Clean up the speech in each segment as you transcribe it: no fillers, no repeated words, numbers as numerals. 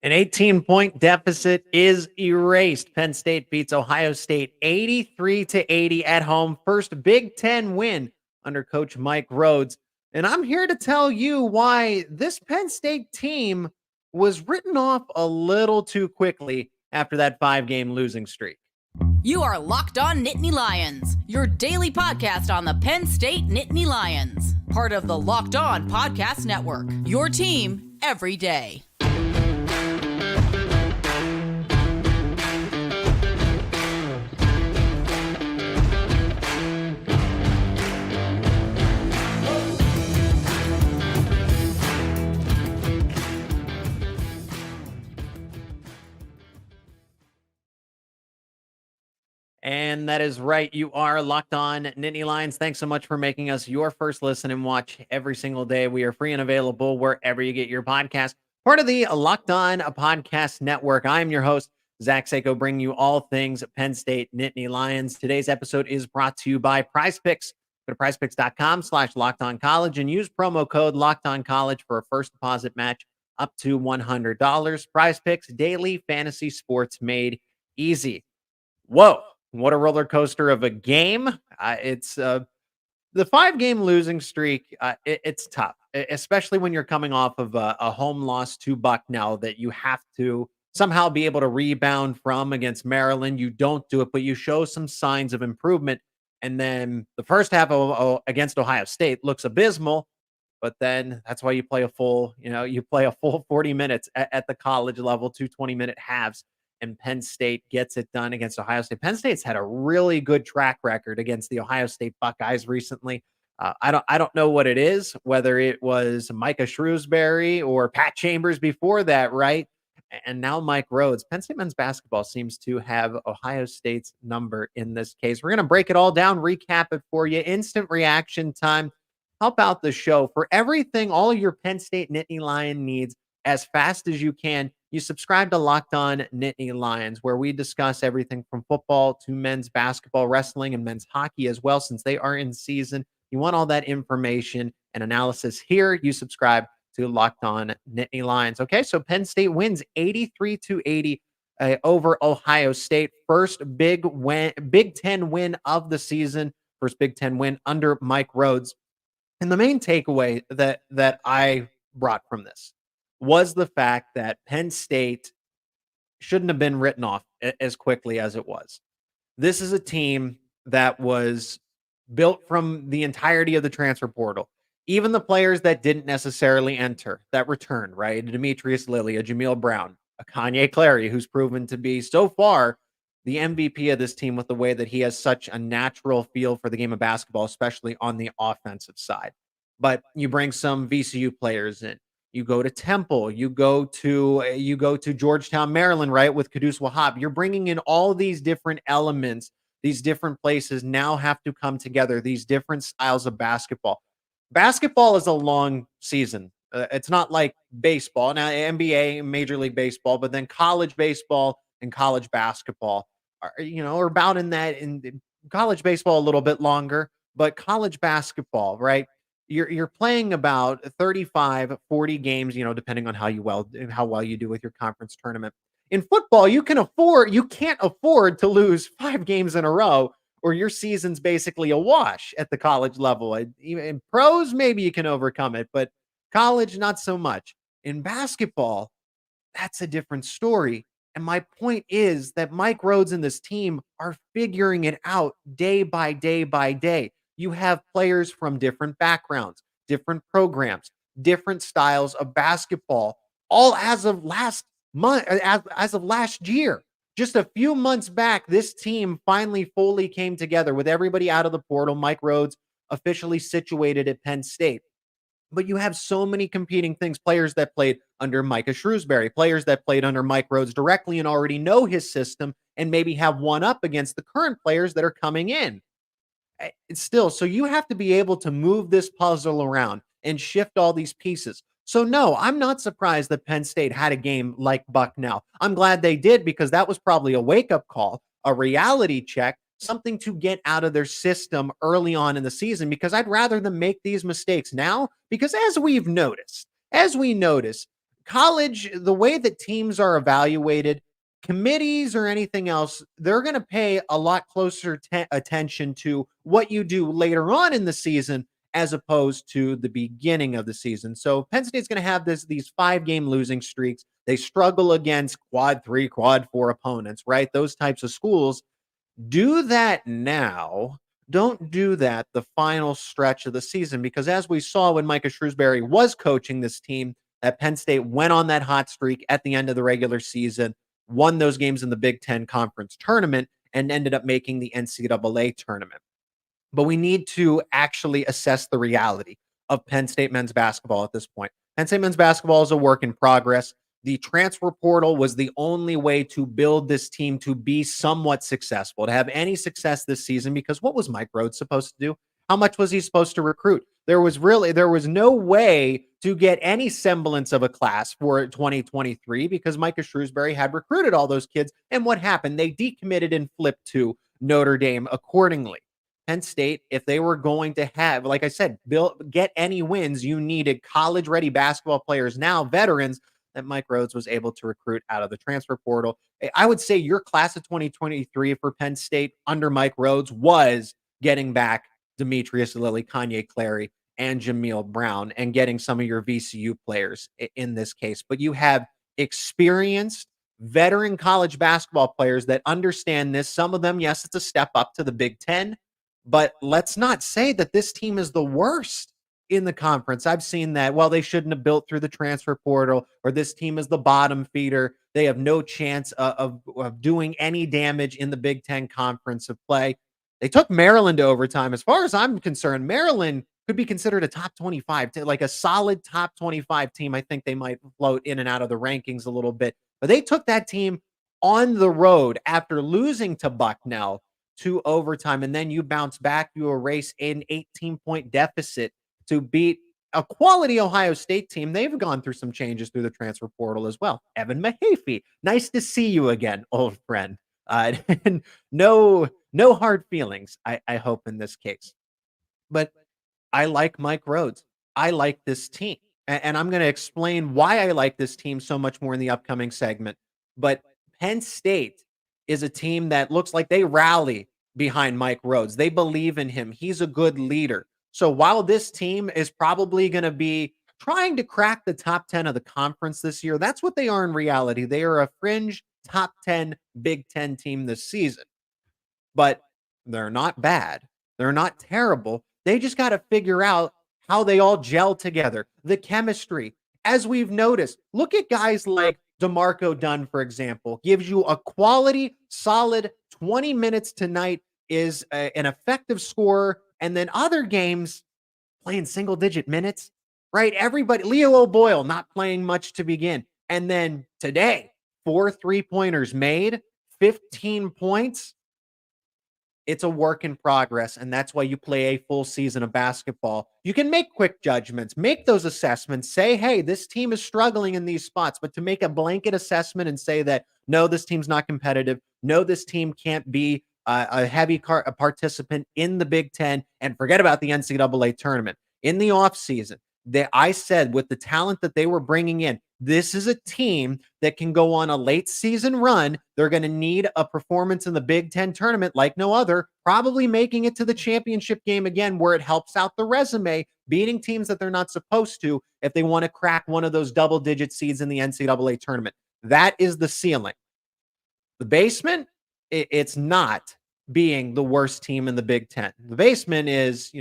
An 18-point deficit is erased. Penn State beats Ohio State 83-80 at home. First Big Ten win under Coach Mike Rhoades. And I'm here to tell you why this Penn State team was written off a little too quickly after that 5-game losing streak. You are Locked On Nittany Lions, your daily podcast on the Penn State Nittany Lions. Part of the Locked On Podcast Network, your team every day. And that is right. You are Locked On Nittany Lions. Thanks so much for making us your first listen and watch every single day. We are free and available wherever you get your podcast. Part of the Locked On Podcast Network. I'm your host, Zach Seyko, bringing you all things Penn State Nittany Lions. Today's episode is brought to you by PrizePicks. Go to prizepicks.com/LockedOnCollege and use promo code LockedOnCollege for a first deposit match up to $100. PrizePicks, daily fantasy sports made easy. Whoa. What a roller coaster of a game. It's the 5-game losing streak. It's tough, especially when you're coming off of a home loss to Bucknell that you have to somehow be able to rebound from against Maryland. You don't do it, but you show some signs of improvement. And then the first half against Ohio State looks abysmal, but then that's why you play a full 40 minutes at the college level, 2 20-minute halves. And Penn State gets it done against Ohio State. Penn State's had a really good track record against the Ohio State Buckeyes recently. I don't know what it is, whether it was Micah Shrewsbury or Pat Chambers before that, right? And now Mike Rhoades. Penn State men's basketball seems to have Ohio State's number in this case. We're going to break it all down, recap it for you. Instant reaction time. Help out the show for everything, all your Penn State Nittany Lion needs as fast as you can. You subscribe to Locked On Nittany Lions, where we discuss everything from football to men's basketball, wrestling, and men's hockey as well, since they are in season. You want all that information and analysis here. You subscribe to Locked On Nittany Lions. Okay, so Penn State wins 83-80 over Ohio State. First Big Ten win of the season. First Big Ten win under Mike Rhoades. And the main takeaway that I brought from this was the fact that Penn State shouldn't have been written off as quickly as it was. This is a team that was built from the entirety of the transfer portal. Even the players that didn't necessarily enter, that returned, right? Demetrius Lilly, a Jameel Brown, a Kanye Clary, who's proven to be so far the MVP of this team with the way that he has such a natural feel for the game of basketball, especially on the offensive side. But you bring some VCU players in. You go to Temple, you go to Georgetown, Maryland, right, with Kudus Wahab. You're bringing in all these different elements. These different places now have to come together, these different styles of basketball. Basketball is a long season. It's not like baseball. Now, NBA, Major League Baseball, but then college baseball and college basketball are about in college baseball a little bit longer, but college basketball, right? You're playing about 35, 40 games, depending on how well you do with your conference tournament. In football, you can't afford to lose 5 games in a row, or your season's basically a wash at the college level. In pros, maybe you can overcome it, but college, not so much. In basketball, that's a different story. And my point is that Mike Rhoades and this team are figuring it out day by day by day. You have players from different backgrounds, different programs, different styles of basketball, all as of last month, as of last year. Just a few months back, this team finally fully came together with everybody out of the portal. Mike Rhoades officially situated at Penn State. But you have so many competing things, players that played under Micah Shrewsbury, players that played under Mike Rhoades directly and already know his system and maybe have one up against the current players that are coming in. Still, so you have to be able to move this puzzle around and shift all these pieces. So no, I'm not surprised that Penn State had a game like Bucknell. I'm glad they did, because that was probably a wake-up call, a reality check, something to get out of their system early on in the season, because I'd rather them make these mistakes now, because as we notice, college, the way that teams are evaluated, committees or anything else, they're going to pay a lot closer attention to what you do later on in the season as opposed to the beginning of the season. So Penn State's going to have these 5-game losing streaks. They struggle against quad 3, quad 4 opponents, right? Those types of schools. Do that now. Don't do that the final stretch of the season, because as we saw when Micah Shrewsbury was coaching this team, that Penn State went on that hot streak at the end of the regular season, won those games in the Big Ten Conference tournament, and ended up making the NCAA tournament. But we need to actually assess the reality of Penn State men's basketball at this point. Penn State men's basketball is a work in progress. The transfer portal was the only way to build this team to be somewhat successful, to have any success this season, because what was Mike Rhoades supposed to do? How much was he supposed to recruit? There was no way to get any semblance of a class for 2023 because Micah Shrewsbury had recruited all those kids. And what happened? They decommitted and flipped to Notre Dame accordingly. Penn State, if they were going to have, like I said, get any wins, you needed college-ready basketball players, now veterans, that Mike Rhoades was able to recruit out of the transfer portal. I would say your class of 2023 for Penn State under Mike Rhoades was getting back Demetrius Lilly, Kanye Clary, and Jameel Brown, and getting some of your VCU players in this case. But you have experienced veteran college basketball players that understand this. Some of them, yes, it's a step up to the Big Ten, but let's not say that this team is the worst in the conference. I've seen that, well, they shouldn't have built through the transfer portal, or this team is the bottom feeder. They have no chance of doing any damage in the Big Ten conference of play. They took Maryland to overtime. As far as I'm concerned, Maryland could be considered a top 25, like a solid top 25 team. I think they might float in and out of the rankings a little bit, but they took that team on the road after losing to Bucknell to overtime. And then you bounce back, you erase an 18-point deficit to beat a quality Ohio State team. They've gone through some changes through the transfer portal as well. Evan Mahaffey, nice to see you again, old friend. And no hard feelings, I hope, in this case. But I like Mike Rhoades. I like this team. And I'm going to explain why I like this team so much more in the upcoming segment. But Penn State is a team that looks like they rally behind Mike Rhoades. They believe in him. He's a good leader. So while this team is probably going to be trying to crack the top 10 of the conference this year, that's what they are in reality. They are a fringe top 10 Big Ten team this season. But they're not bad. They're not terrible. They just got to figure out how they all gel together. The chemistry. As we've noticed, look at guys like DeMarco Dunn, for example, gives you a quality, solid 20 minutes tonight, is an effective scorer. And then other games playing single-digit minutes, right? Everybody, Leo O'Boyle not playing much to begin. And then today, 4 3-pointers made, 15 points. It's a work in progress, and that's why you play a full season of basketball. You can make quick judgments, make those assessments, say, hey, this team is struggling in these spots, but to make a blanket assessment and say that, no, this team's not competitive, no, this team can't be a heavy participant in the Big Ten, and forget about the NCAA tournament. In the offseason, I said with the talent that they were bringing in, this is a team that can go on a late season run. They're going to need a performance in the Big Ten tournament like no other, probably making it to the championship game again, where it helps out the resume, beating teams that they're not supposed to if they want to crack one of those double-digit seeds in the NCAA tournament. That is the ceiling. The basement, it's not being the worst team in the Big Ten. The basement is,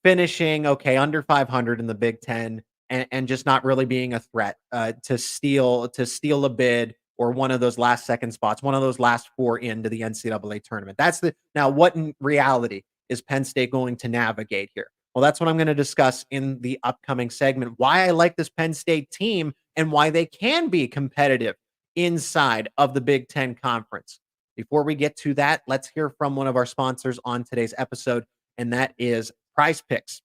finishing under 500 in the Big Ten and just not really being a threat to steal a bid or one of those last second spots, one of those last 4 into the NCAA tournament. Now what in reality is Penn State going to navigate here? Well, that's what I'm going to discuss in the upcoming segment, why I like this Penn State team and why they can be competitive inside of the Big Ten Conference. Before we get to that, let's hear from one of our sponsors on today's episode, and that is PrizePicks.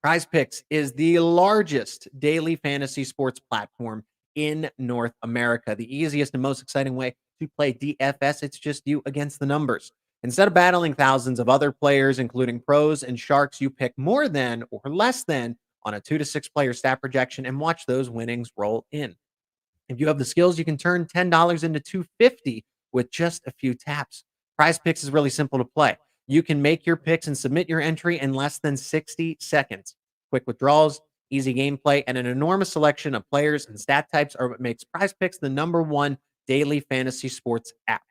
PrizePicks is the largest daily fantasy sports platform in North America. The easiest and most exciting way to play DFS. It's just you against the numbers. Instead of battling thousands of other players, including pros and sharks, you pick more than or less than on a 2 to 6 player stat projection and watch those winnings roll in. If you have the skills, you can turn $10 into $250 with just a few taps. PrizePicks is really simple to play. You can make your picks and submit your entry in less than 60 seconds. Quick withdrawals, easy gameplay, and an enormous selection of players and stat types are what makes PrizePicks the #1 daily fantasy sports app.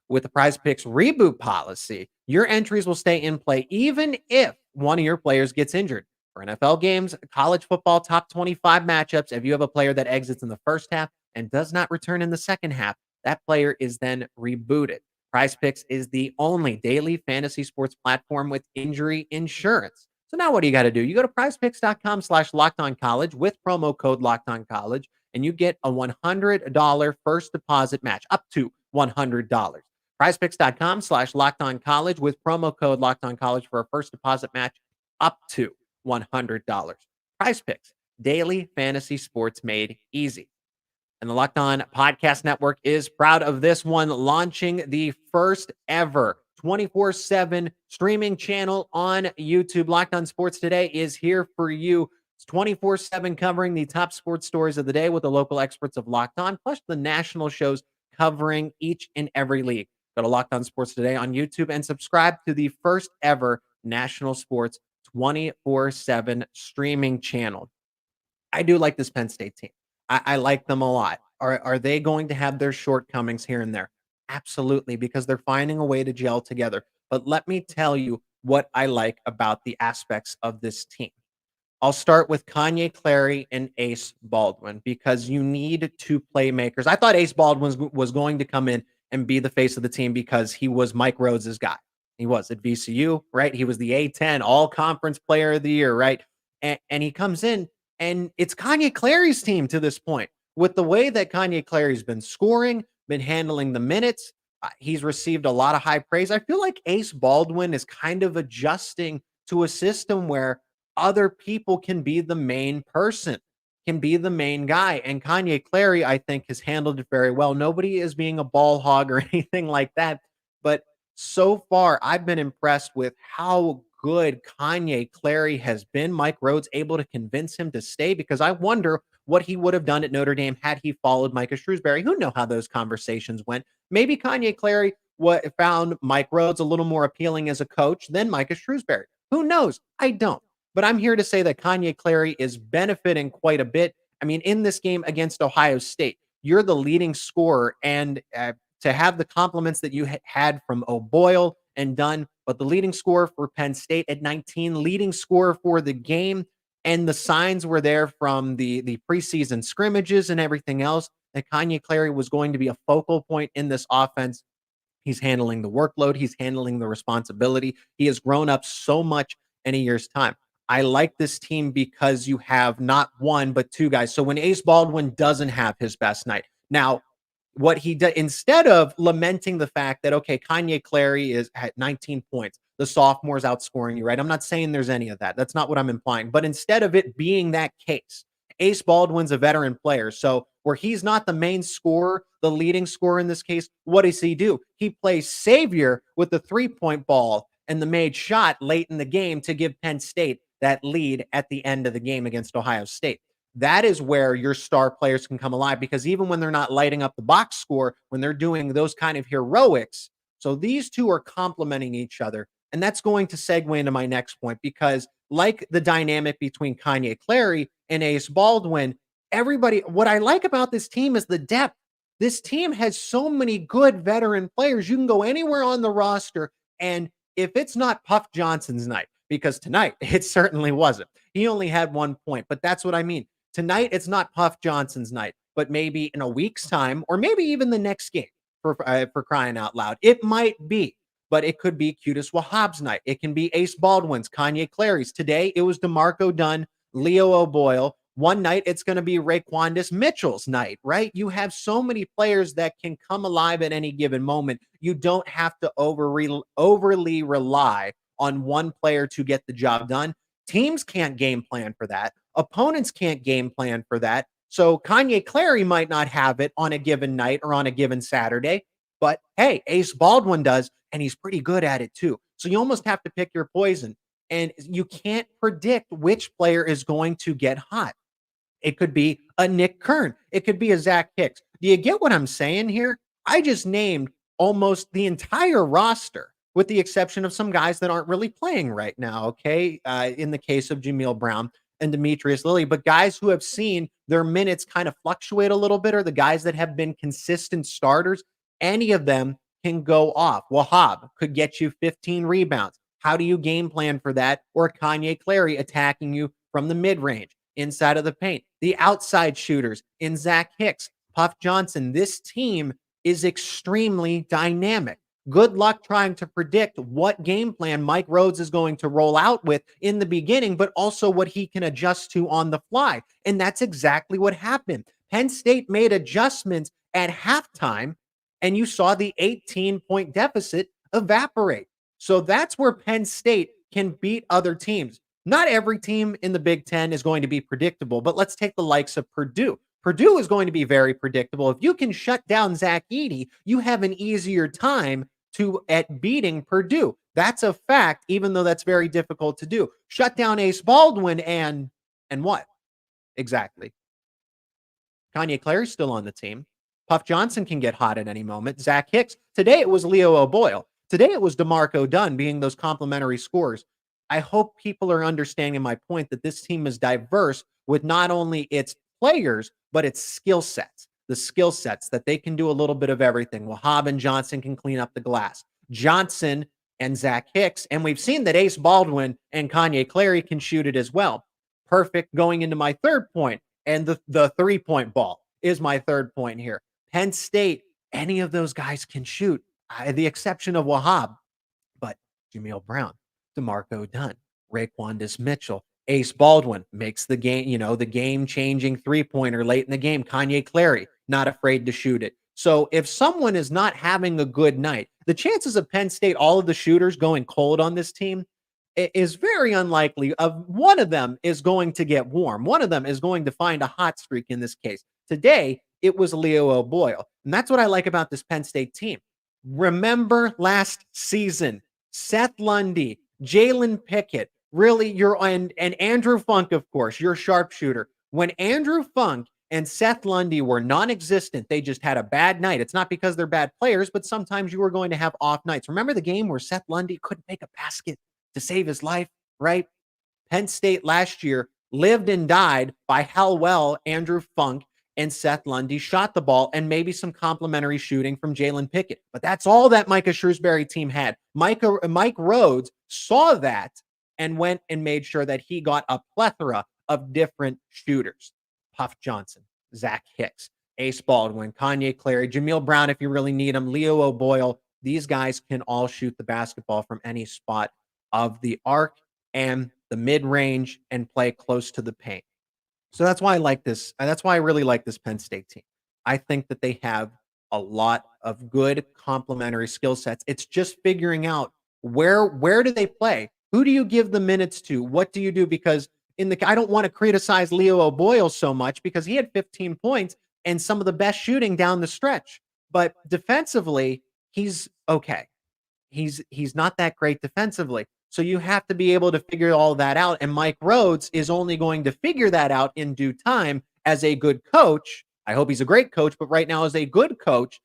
With the PrizePicks reboot policy, your entries will stay in play even if one of your players gets injured. For NFL games, college football top 25 matchups, if you have a player that exits in the first half and does not return in the second half, that player is then rebooted. PrizePicks is the only daily fantasy sports platform with injury insurance. So now what do you got to do? You go to prizepicks.com/lockedoncollege with promo code lockedoncollege, and you get a $100 first deposit match up to $100. PrizePicks.com/lockedoncollege with promo code lockedoncollege for a first deposit match up to $100. PrizePicks, daily fantasy sports made easy. And the Locked On Podcast Network is proud of this one, launching the first ever 24/7 streaming channel on YouTube. Locked On Sports Today is here for you. It's 24/7 covering the top sports stories of the day with the local experts of Locked On, plus the national shows covering each and every league. Go to Locked On Sports Today on YouTube and subscribe to the first ever national sports 24/7 streaming channel. I do like this Penn State team. I like them a lot. Are they going to have their shortcomings here and there? Absolutely, because they're finding a way to gel together. But let me tell you what I like about the aspects of this team. I'll start with Kanye Clary and Ace Baldwin because you need two playmakers. I thought Ace Baldwin was going to come in and be the face of the team because he was Mike Rhoades' guy. He was at VCU, right? He was the A10 all-conference player of the year, right? And he comes in, and it's Kanye Clary's team to this point. With the way that Kanye Clary's been scoring, been handling the minutes, he's received a lot of high praise. I feel like Ace Baldwin is kind of adjusting to a system where other people can be the main person, can be the main guy. And Kanye Clary, I think, has handled it very well. Nobody is being a ball hog or anything like that. But so far, I've been impressed with how good Kanye Clary has been. Mike Rhoades able to convince him to stay because I wonder what he would have done at Notre Dame had he followed Micah Shrewsbury. Who knows how those conversations went? Maybe Kanye Clary found Mike Rhoades a little more appealing as a coach than Micah Shrewsbury. Who knows? I don't. But I'm here to say that Kanye Clary is benefiting quite a bit. I mean, in this game against Ohio State, you're the leading scorer, and to have the compliments that you had from O'Boyle and Dunn, but the leading scorer for Penn State at 19, leading scorer for the game, and the signs were there from the preseason scrimmages and everything else that Kanye Clary was going to be a focal point in this offense. He's handling the workload. He's handling the responsibility. He has grown up so much in a year's time. I like this team because you have not one, but two guys. So when Ace Baldwin doesn't have his best night, now what he did, instead of lamenting the fact that, okay, Kanye Clary is at 19 points, the sophomore's outscoring you, right? I'm not saying there's any of that. That's not what I'm implying. But instead of it being that case, Ace Baldwin's a veteran player. So where he's not the main scorer, the leading scorer in this case, what does he do? He plays savior with the three-point ball and the made shot late in the game to give Penn State that lead at the end of the game against Ohio State. That is where your star players can come alive, because even when they're not lighting up the box score, when they're doing those kind of heroics, so these two are complementing each other. And that's going to segue into my next point, because like the dynamic between Kanye Clary and Ace Baldwin, what I like about this team is the depth. This team has so many good veteran players. You can go anywhere on the roster, and if it's not Puff Johnson's night, because tonight it certainly wasn't. He only had 1 point, but that's what I mean. Tonight it's not Puff Johnson's night, but maybe in a week's time, or maybe even the next game, for crying out loud, it might be. But it could be Qudus Wahab's night. It can be Ace Baldwin's, Kanye Clary's. Today it was DeMarco Dunn, Leo O'Boyle. One night it's going to be Raquandis Mitchell's night, right? You have so many players that can come alive at any given moment. You don't have to overly rely on one player to get the job done. Teams can't game plan for that. Opponents can't game plan for that. So Kanye Clary might not have it on a given night or on a given Saturday, but hey, Ace Baldwin does, and he's pretty good at it too. So you almost have to pick your poison. And you can't predict which player is going to get hot. It could be a Nick Kern. It could be a Zach Hicks. Do you get what I'm saying here? I just named almost the entire roster, with the exception of some guys that aren't really playing right now, okay? In the case of Jameel Brown and Demetrius Lilly, but guys who have seen their minutes kind of fluctuate a little bit, or the guys that have been consistent starters, any of them can go off. Wahab could get you 15 rebounds. How do you game plan for that? Or Kanye Clary attacking you from the mid-range, inside of the paint. The outside shooters in Zach Hicks, Puff Johnson. This team is extremely dynamic. Good luck trying to predict what game plan Mike Rhoades is going to roll out with in the beginning, but also what he can adjust to on the fly. And that's exactly what happened. Penn State made adjustments at halftime, and you saw the 18-point deficit evaporate. So that's where Penn State can beat other teams. Not every team in the Big Ten is going to be predictable, but let's take the likes of Purdue. Purdue is going to be very predictable. If you can shut down Zach Edey, you have an easier time at beating Purdue. That's a fact, even though that's very difficult to do. Shut down Ace Baldwin and what? Exactly. Kanye Clary's still on the team. Puff Johnson can get hot at any moment. Zach Hicks. Today it was Leo O'Boyle. Today it was DeMarco Dunn being those complimentary scorers. I hope people are understanding my point that this team is diverse with not only its players, but its skill sets. The skill sets that they can do a little bit of everything. Wahab and Johnson can clean up the glass. Johnson and Zach Hicks, and we've seen that Ace Baldwin and Kanye Clary can shoot it as well. Perfect going into my third point, and the three-point ball is my third point here. Penn State, any of those guys can shoot, the exception of Wahab, but Jameel Brown, DeMarco Dunn, Raquandis Mitchell, Ace Baldwin makes the game, the game-changing three-pointer late in the game. Kanye Clary, not afraid to shoot it. So if someone is not having a good night, the chances of Penn State, all of the shooters going cold on this team, is very unlikely. One of them is going to get warm. One of them is going to find a hot streak in this case. Today, it was Leo O'Boyle. And that's what I like about this Penn State team. Remember last season, Seth Lundy, Jalen Pickett, really and Andrew Funk, of course, your sharpshooter. When Andrew Funk and Seth Lundy were non-existent, they just had a bad night. It's not because they're bad players, but sometimes you were going to have off nights. Remember the game where Seth Lundy couldn't make a basket to save his life, right? Penn State last year lived and died by how well Andrew Funk and Seth Lundy shot the ball, and maybe some complimentary shooting from Jalen Pickett. But that's all that Micah Shrewsbury team had. Mike Rhoades saw that and went and made sure that he got a plethora of different shooters. Puff Johnson, Zach Hicks, Ace Baldwin, Kanye Clary, Jameel Brown if you really need him, Leo O'Boyle. These guys can all shoot the basketball from any spot of the arc and the mid-range and play close to the paint. So that's why I like this. That's why I really like this Penn State team. I think that they have a lot of good complementary skill sets. It's just figuring out where do they play? Who do you give the minutes to? What do you do? Because I don't want to criticize Leo O'Boyle so much because he had 15 points and some of the best shooting down the stretch. But defensively, he's okay. He's not that great defensively. So you have to be able to figure all that out. And Mike Rhoades is only going to figure that out in due time as a good coach. I hope he's a great coach, but right now as a good coach,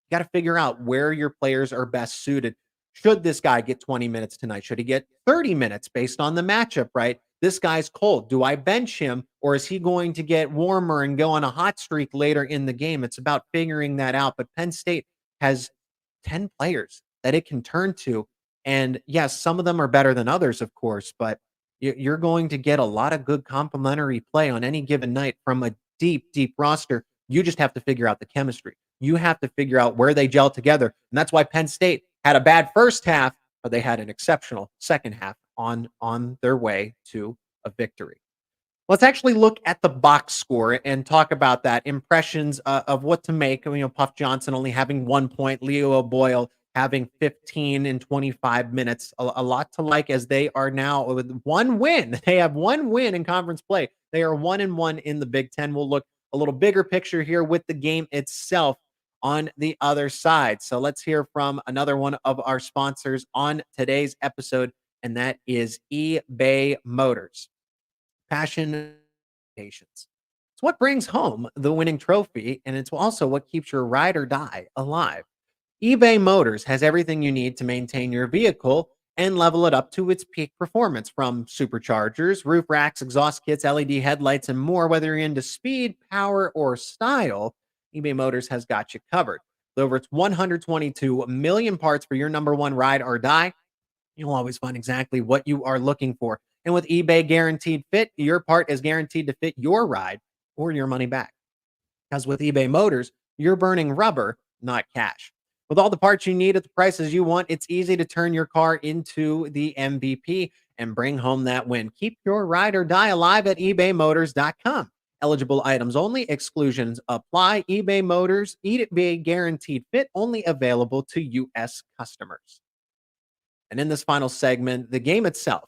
you got to figure out where your players are best suited. Should this guy get 20 minutes tonight? Should he get 30 minutes based on the matchup, right? This guy's cold. Do I bench him, or is he going to get warmer and go on a hot streak later in the game? It's about figuring that out. But Penn State has 10 players that it can turn to. And yes, some of them are better than others, of course, but you're going to get a lot of good complementary play on any given night from a deep, deep roster. You just have to figure out the chemistry. You have to figure out where they gel together. And that's why Penn State had a bad first half, but they had an exceptional second half on their way to a victory. Let's actually look at the box score and talk about that. Impressions of what to make. Puff Johnson only having 1 point, Leo O'Boyle having 15 in 25 minutes. A lot to like, as they are now with one win. They have one win in conference play. They are 1-1 in the Big Ten. We'll look a little bigger picture here with the game itself on the other side. So let's hear from another one of our sponsors on today's episode, and that is eBay Motors. Passion, patience. It's what brings home the winning trophy, and it's also what keeps your ride or die alive. eBay Motors has everything you need to maintain your vehicle and level it up to its peak performance, from superchargers, roof racks, exhaust kits, LED headlights, and more. Whether you're into speed, power, or style, eBay Motors has got you covered. With over its 122 million parts for your number one ride or die, you'll always find exactly what you are looking for. And with eBay Guaranteed Fit, your part is guaranteed to fit your ride or your money back. Because with eBay Motors, you're burning rubber, not cash. With all the parts you need at the prices you want, it's easy to turn your car into the MVP and bring home that win. Keep your ride or die alive at ebaymotors.com. Eligible items only, exclusions apply. eBay Motors, eBay Guaranteed Fit, only available to U.S. customers. And in this final segment, the game itself,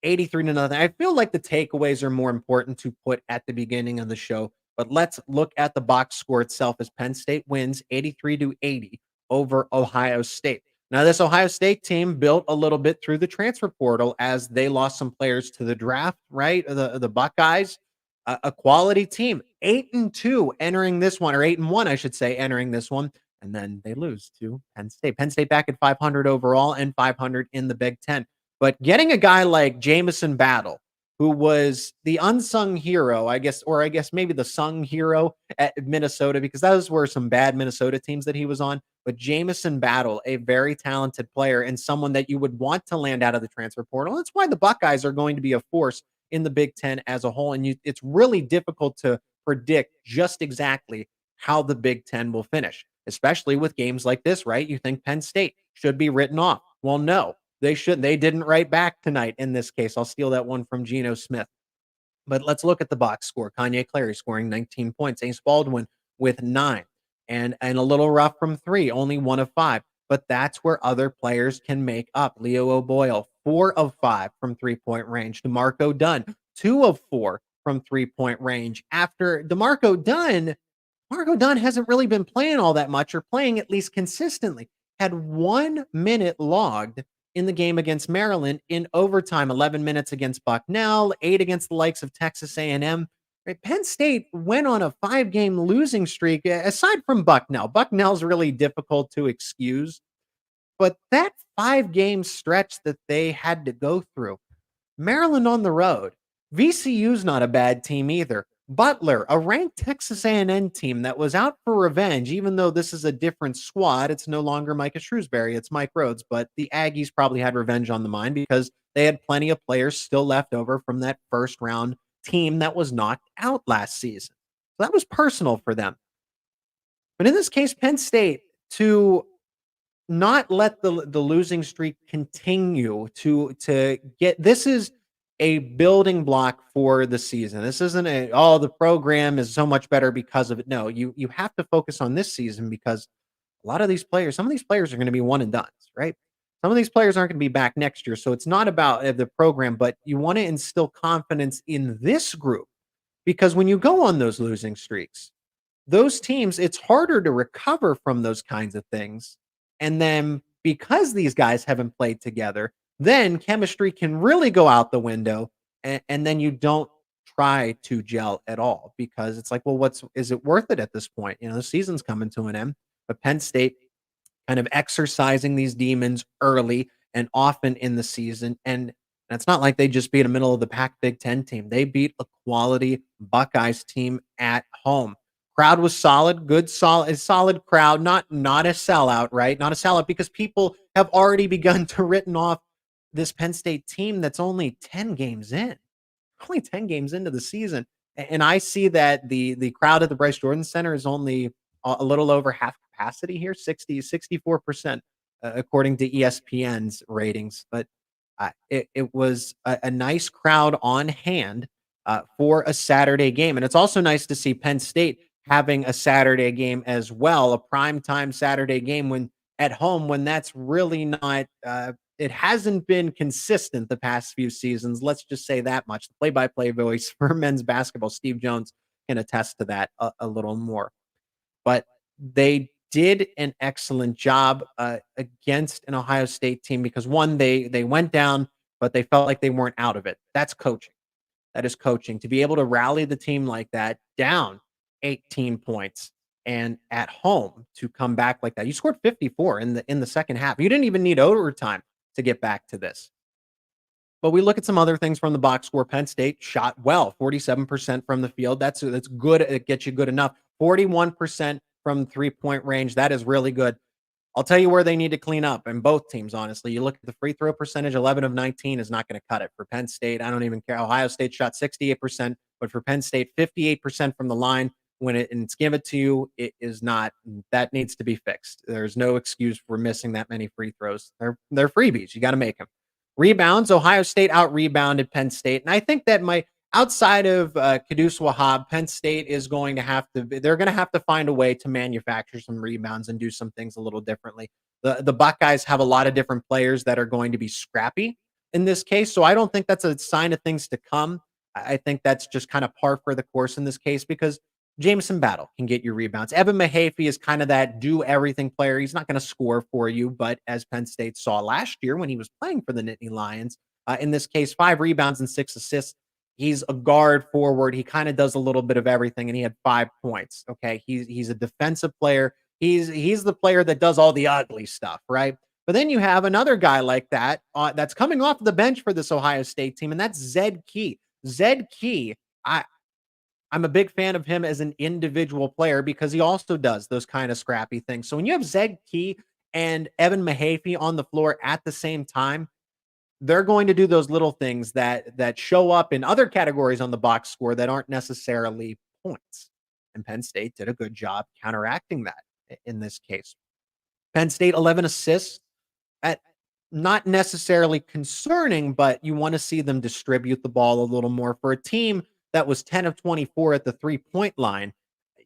83-0. I feel like the takeaways are more important to put at the beginning of the show, but let's look at the box score itself as Penn State wins 83-80 over Ohio State. Now, this Ohio State team built a little bit through the transfer portal as they lost some players to the draft, right? The Buckeyes, a quality team, 8-2 entering this one, or 8-1, I should say, entering this one. And then they lose to Penn State. Penn State back at 500 overall and 500 in the Big Ten. But getting a guy like Jamison Battle, who was the unsung hero, I guess maybe the sung hero at Minnesota, because those were some bad Minnesota teams that he was on. But Jamison Battle, a very talented player and someone that you would want to land out of the transfer portal. That's why the Buckeyes are going to be a force in the Big Ten as a whole. And it's really difficult to predict just exactly how the Big Ten will finish, especially with games like this, right? You think Penn State should be written off. Well, no, they shouldn't. They didn't write back tonight in this case. I'll steal that one from Geno Smith. But let's look at the box score. Kanye Clary scoring 19 points. Ace Baldwin with 9. And a little rough from 3, only 1 of 5. But that's where other players can make up. Leo O'Boyle, 4 of 5 from 3-point range. DeMarco Dunn, 2 of 4 from 3-point range. After DeMarco Dunn hasn't really been playing all that much, or playing at least consistently. Had 1 minute logged in the game against Maryland in overtime, 11 minutes against Bucknell, 8 against the likes of Texas A&M. Right? Penn State went on a 5-game losing streak, aside from Bucknell. Bucknell's really difficult to excuse, but that 5-game stretch that they had to go through, Maryland on the road, VCU's not a bad team either. Butler, a ranked Texas A&M team that was out for revenge, even though this is a different squad. It's no longer Micah Shrewsbury, it's Mike Rhoades, but the Aggies probably had revenge on the mind because they had plenty of players still left over from that first round team that was knocked out last season. So that was personal for them. But in this case, Penn State, to not let the losing streak continue, to get, this is a building block for the season. This isn't the program is so much better because of it. No, you have to focus on this season, because a lot of these players, some of these players are going to be one and done, right? Some of these players aren't going to be back next year. So it's not about the program, but you want to instill confidence in this group, because when you go on those losing streaks, those teams, it's harder to recover from those kinds of things. And then because these guys haven't played together, then chemistry can really go out the window, and then you don't try to gel at all, because it's like, well, is it worth it at this point? The season's coming to an end, but Penn State kind of exercising these demons early and often in the season. And it's not like they just beat a middle of the pack Big Ten team. They beat a quality Buckeyes team at home. Crowd was solid, solid crowd, not a sellout, right? Not a sellout, because people have already begun to written off this Penn State team that's only 10 games in. Only 10 games into the season. And I see that the crowd at the Bryce Jordan Center is only a little over half capacity here, 64%, according to ESPN's ratings. But it was a nice crowd on hand for a Saturday game. And it's also nice to see Penn State having a Saturday game as well, a primetime Saturday game when at home, when that's really not it hasn't been consistent the past few seasons. Let's just say that much. The play-by-play voice for men's basketball, Steve Jones, can attest to that a little more. But they did an excellent job against an Ohio State team because one, they went down, but they felt like they weren't out of it. That's coaching. That is coaching. To be able to rally the team like that, down 18 points and at home to come back like that. You scored 54 in the second half. You didn't even need overtime to get back to this. But we look at some other things from the box score. Penn State shot well, 47% from the field. That's good. It gets you good enough. 41% from 3-point range. That is really good. I'll tell you where they need to clean up, and both teams, honestly. You look at the free throw percentage, 11 of 19 is not going to cut it for Penn State. I don't even care. Ohio State shot 68%, but for Penn State, 58% from the line. When it's given to you, it is not. That needs to be fixed. There's no excuse for missing that many free throws. They're freebies. You got to make them. Rebounds, Ohio State out-rebounded Penn State, and I think that outside of Kudus Wahab, Penn State is going to have to. They're going to have to find a way to manufacture some rebounds and do some things a little differently. The Buckeyes have a lot of different players that are going to be scrappy in this case, so I don't think that's a sign of things to come. I think that's just kind of par for the course in this case because Jameson Battle can get you rebounds. Evan Mahaffey is kind of that do-everything player. He's not going to score for you, but as Penn State saw last year when he was playing for the Nittany Lions, in this case, 5 rebounds and 6 assists. He's a guard forward. He kind of does a little bit of everything, and he had 5 points. Okay, he's a defensive player. He's the player that does all the ugly stuff, right? But then you have another guy like that that's coming off the bench for this Ohio State team, and that's Zed Key. Zed Key, I'm a big fan of him as an individual player because he also does those kind of scrappy things. So when you have Zed Key and Evan Mahaffey on the floor at the same time, they're going to do those little things that show up in other categories on the box score that aren't necessarily points. And Penn State did a good job counteracting that in this case. Penn State 11 assists, at not necessarily concerning, but you want to see them distribute the ball a little more for a team that was 10 of 24 at the 3-point line.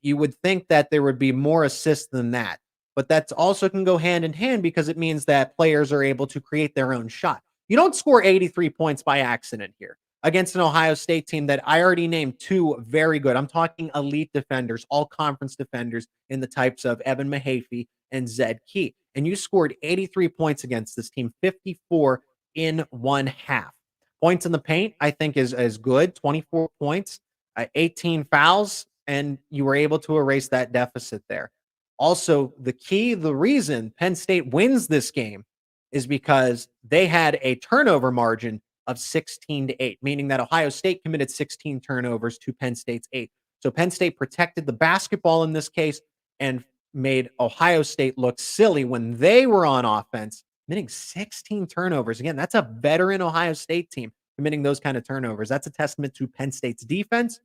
You would think that there would be more assists than that, but that's also can go hand in hand because it means that players are able to create their own shot. You don't score 83 points by accident here against an Ohio State team that I already named 2 very good. I'm talking elite defenders, all conference defenders in the types of Evan Mahaffey and Zed Key. And you scored 83 points against this team, 54 in one half. Points in the paint, I think, is good. 24 points, 18 fouls, and you were able to erase that deficit there. Also, the reason Penn State wins this game is because they had a turnover margin of 16-8, meaning that Ohio State committed 16 turnovers to Penn State's 8. So Penn State protected the basketball in this case and made Ohio State look silly when they were on offense, committing 16 turnovers. Again, that's a veteran Ohio State team committing those kind of turnovers. That's a testament to Penn State's defense.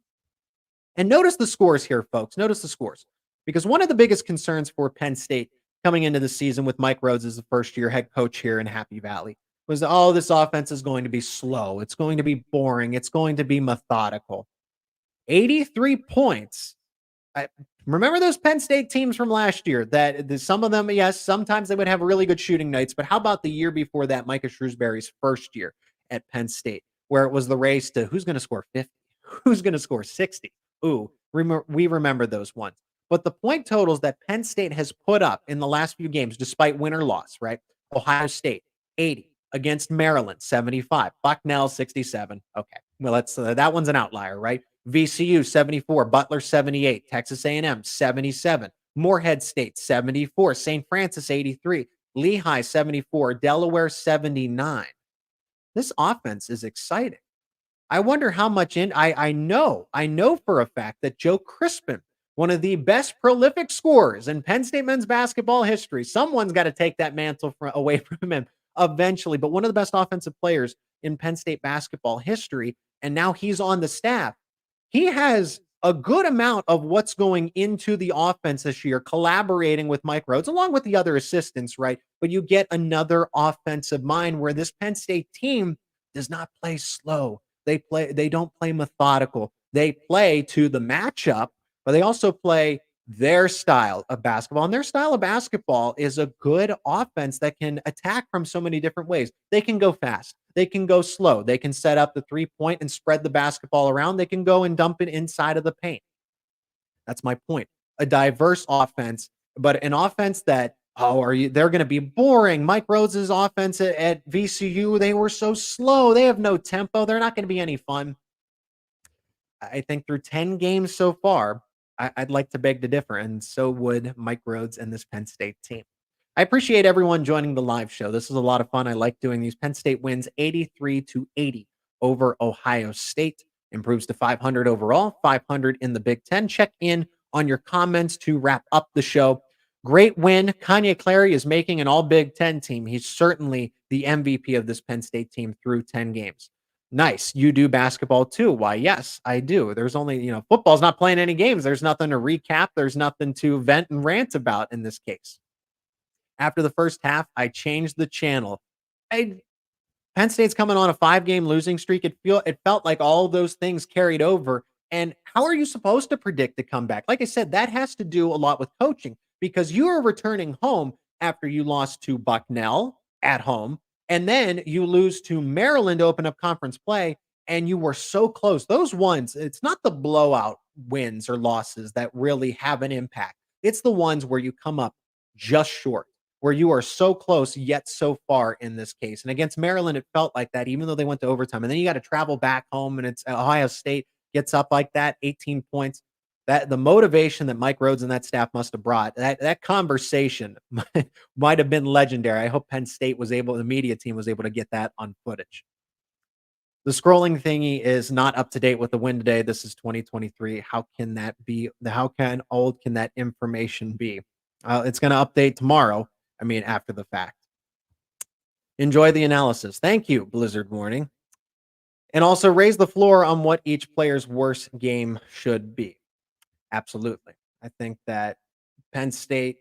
And notice the scores here, folks. Notice the scores. Because one of the biggest concerns for Penn State coming into the season with Mike Rhoades as the first-year head coach here in Happy Valley was, this offense is going to be slow. It's going to be boring. It's going to be methodical. 83 points. Remember those Penn State teams from last year that some of them, yes, sometimes they would have really good shooting nights, but how about the year before that, Micah Shrewsbury's first year at Penn State, where it was the race to who's going to score 50, who's going to score 60. Ooh, we remember those ones. But the point totals that Penn State has put up in the last few games, despite win or loss, right? Ohio State, 80. Against Maryland, 75. Bucknell, 67. Okay, well, that one's an outlier, right? VCU, 74. Butler, 78. Texas A&M, 77. Morehead State, 74. St. Francis, 83. Lehigh, 74. Delaware, 79. This offense is exciting. I wonder how much I know for a fact that Joe Crispin, one of the best prolific scorers in Penn State men's basketball history, someone's got to take that mantle away from him eventually, but one of the best offensive players in Penn State basketball history, and now he's on the staff. He has a good amount of what's going into the offense this year, collaborating with Mike Rhoades, along with the other assistants, right? But you get another offensive mind where this Penn State team does not play slow. They don't play methodical. They play to the matchup, but they also play their style of basketball. And their style of basketball is a good offense that can attack from so many different ways. They can go fast. They can go slow. They can set up the 3-point and spread the basketball around. They can go and dump it inside of the paint. That's my point. A diverse offense But an offense that, they're going to be boring. Mike Rhoades' offense at VCU, they were so slow. They have no tempo. They're not going to be any fun. I think through 10 games so far, I'd like to beg to differ, and so would Mike Rhoades and this Penn State team. I appreciate everyone joining the live show. This is a lot of fun. I like doing these. Penn State wins 83-80 over Ohio State, improves to 500 overall, 500 in the Big Ten. Check in on your comments to wrap up the show. Great win. Kanye Clary is making an all Big Ten team. He's certainly the MVP of this Penn State team through 10 games. Nice. You do basketball too. Why, yes, I do. There's only, football's not playing any games. There's nothing to recap. There's nothing to vent and rant about in this case. After the first half, I changed the channel. Penn State's coming on a 5-game losing streak. It felt like all those things carried over. And how are you supposed to predict the comeback? Like I said, that has to do a lot with coaching because you are returning home after you lost to Bucknell at home. And then you lose to Maryland to open up conference play, and you were so close. Those ones, it's not the blowout wins or losses that really have an impact. It's the ones where you come up just short, where you are so close yet so far in this case. And against Maryland, it felt like that, even though they went to overtime. And then you got to travel back home, and it's Ohio State gets up like that, 18 points. That the motivation that Mike Rhoades and that staff must have brought, that conversation might have been legendary. I hope Penn State the media team was able to get that on footage. The scrolling thingy is not up to date with the win today. This is 2023. How can that be? How old can that information be? It's going to update tomorrow. After the fact. Enjoy the analysis. Thank you, Blizzard Warning. And also raise the floor on what each player's worst game should be. Absolutely. I think that Penn State,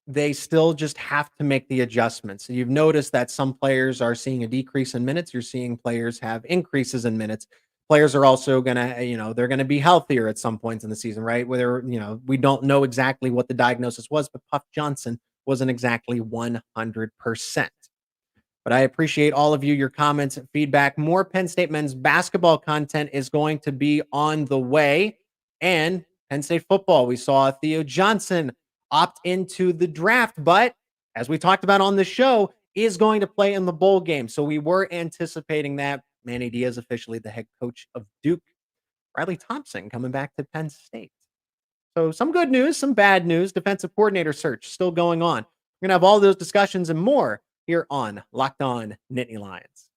they still just have to make the adjustments. You've noticed that some players are seeing a decrease in minutes. You're seeing players have increases in minutes. Players are also going to, they're going to be healthier at some points in the season, right? Whether, we don't know exactly what the diagnosis was, but Puff Johnson wasn't exactly 100%. But I appreciate all of you, your comments and feedback. More Penn State men's basketball content is going to be on the way. And Penn State football, we saw Theo Johnson opt into the draft, but as we talked about on the show, is going to play in the bowl game. So we were anticipating that. Manny Diaz officially the head coach of Duke. Riley Thompson coming back to Penn State. So some good news, some bad news. Defensive coordinator search still going on. We're going to have all those discussions and more here on Locked On Nittany Lions.